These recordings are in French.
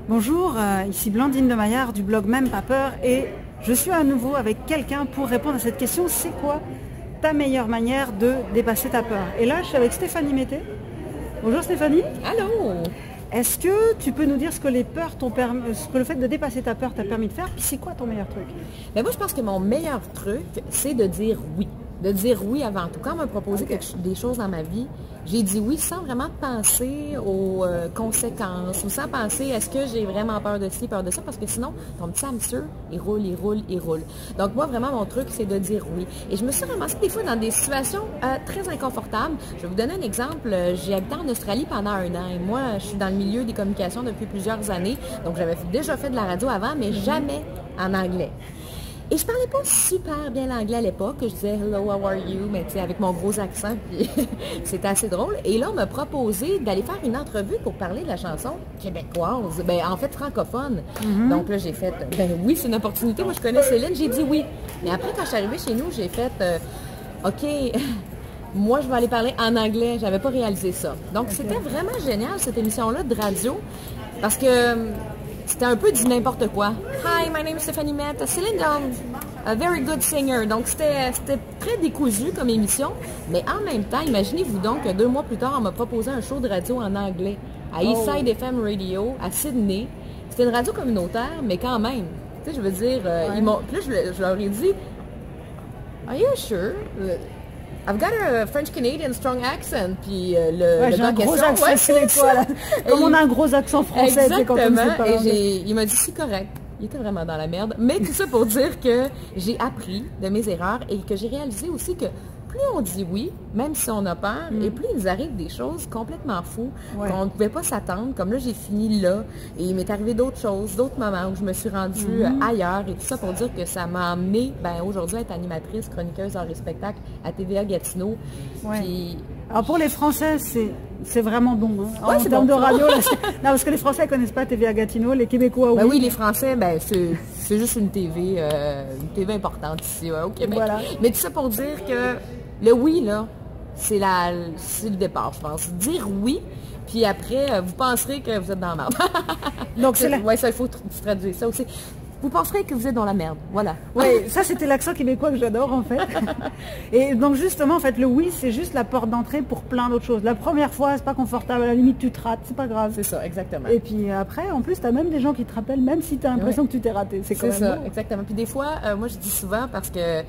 Bonjour, ici Blandine de Maillard du blog Même Pas Peur et je suis à nouveau avec quelqu'un pour répondre à cette question. C'est quoi ta meilleure manière de dépasser ta peur? Et là, je suis avec Stéphanie Mété. Bonjour Stéphanie. Allô. Est-ce que tu peux nous dire ce que les peurs ce que le fait de dépasser ta peur t'a permis de faire? Puis c'est quoi ton meilleur truc? Ben moi, je pense que mon meilleur truc, c'est de dire oui. De dire oui avant tout. Quand on m'a proposé des choses dans ma vie, j'ai dit oui sans vraiment penser aux conséquences ou sans penser est-ce que j'ai vraiment peur de ci, peur de ça, parce que sinon, ton petit hamster, il roule, il roule, il roule. Donc moi, vraiment, mon truc, c'est de dire oui. Et je me suis ramassée des fois dans des situations très inconfortables. Je vais vous donner un exemple. J'ai habité en Australie pendant 1 an et moi, je suis dans le milieu des communications depuis plusieurs années. Donc j'avais déjà fait de la radio avant, mais jamais en anglais. Et je parlais pas super bien l'anglais à l'époque. Je disais « Hello, how are you ?» mais tu sais, avec mon gros accent, puis c'était assez drôle. Et là, on m'a proposé d'aller faire une entrevue pour parler de la chanson québécoise, ben en fait francophone. Donc là, j'ai fait « Ben oui, c'est une opportunité, moi je connais Céline », j'ai dit oui. Mais après, quand je suis arrivée chez nous, j'ai fait « OK, moi je vais aller parler en anglais », j'avais pas réalisé ça. Donc c'était vraiment génial, cette émission-là de radio, parce que c'était un peu du n'importe quoi. Hi, my name is Stéphanie Mété. Céline Dion, a very good singer. Donc, c'était très décousu comme émission. Mais en même temps, imaginez-vous donc que 2 mois plus tard, on m'a proposé un show de radio en anglais à Eastside FM Radio, à Sydney. C'était une radio communautaire, mais quand même. Tu sais, je veux dire, ils m'ont. Puis là, je leur ai dit, Are you sure? I've got a French-Canadian strong accent, puis j'ai un gros accent québécois, là. Comme on a un gros accent français. Exactement, et il m'a dit c'est correct. Il était vraiment dans la merde. Mais tout ça pour dire que j'ai appris de mes erreurs et que j'ai réalisé aussi que plus on dit oui, même si on a peur, et plus il nous arrive des choses complètement fous qu'on ne pouvait pas s'attendre. Comme là, j'ai fini là, et il m'est arrivé d'autres choses, d'autres moments où je me suis rendue ailleurs, et tout ça pour dire que ça m'a amenée aujourd'hui à être animatrice, chroniqueuse dans les spectacles à TVA Gatineau. Ouais. Puis, alors pour les Français, c'est vraiment bon. Hein. En termes de radio, là, non, parce que les Français ne connaissent pas TVA Gatineau, les Québécois oui. Ben oui, les Français, c'est juste une TV importante ici au Québec. Voilà. Mais tout ça pour dire que le oui, là, c'est le départ, je pense. Dire oui, puis après, vous penserez que vous êtes dans la merde. Donc c'est ouais, ça, il faut traduire ça aussi. Vous penserez que vous êtes dans la merde, voilà. Oui, ça c'était l'accent québécois que j'adore en fait. Et donc justement, en fait, le oui, c'est juste la porte d'entrée pour plein d'autres choses. La première fois, c'est pas confortable, à la limite tu te rates, c'est pas grave. C'est ça, exactement. Et puis après, en plus, tu as même des gens qui te rappellent, même si tu as l'impression que tu t'es raté. C'est ça, exactement. Puis des fois, moi je dis souvent, parce que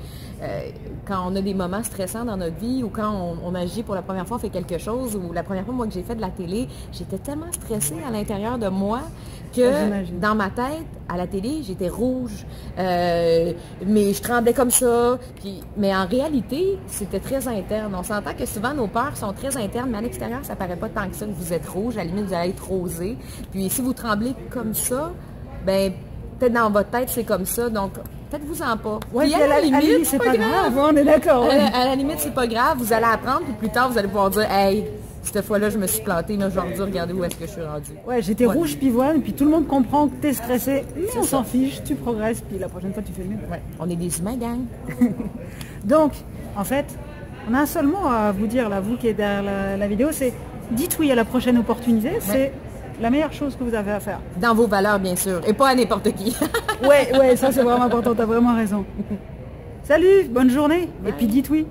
quand on a des moments stressants dans notre vie, ou quand on agit pour la première fois, on fait quelque chose, ou la première fois, moi, que j'ai fait de la télé, j'étais tellement stressée à l'intérieur de moi, que dans ma tête, à la télé, j'étais rouge, mais je tremblais comme ça. Mais en réalité, c'était très interne. On s'entend que souvent, nos peurs sont très internes, mais à l'extérieur, ça paraît pas tant que ça que vous êtes rouge. À la limite, vous allez être rosé. Puis si vous tremblez comme ça, ben peut-être dans votre tête, c'est comme ça. Donc, faites-vous-en pas. Oui, à la limite, c'est pas grave. On est d'accord. À la limite, c'est pas grave. Vous allez apprendre, puis plus tard, vous allez pouvoir dire « Hey, cette fois-là, je me suis plantée, là, aujourd'hui, regardez où est-ce que je suis rendue. » Ouais, j'étais rouge pivoine, puis tout le monde comprend que t'es stressé, mais on s'en fiche, tu progresses, puis la prochaine fois, tu fais mieux. Ouais. On est des humains, gang. Donc, en fait, on a un seul mot à vous dire, là, vous qui êtes derrière la vidéo, c'est dites oui à la prochaine opportunité, c'est la meilleure chose que vous avez à faire. Dans vos valeurs, bien sûr, et pas à n'importe qui. Ouais, ça c'est vraiment important, t'as vraiment raison. Salut, bonne journée, et puis dites oui.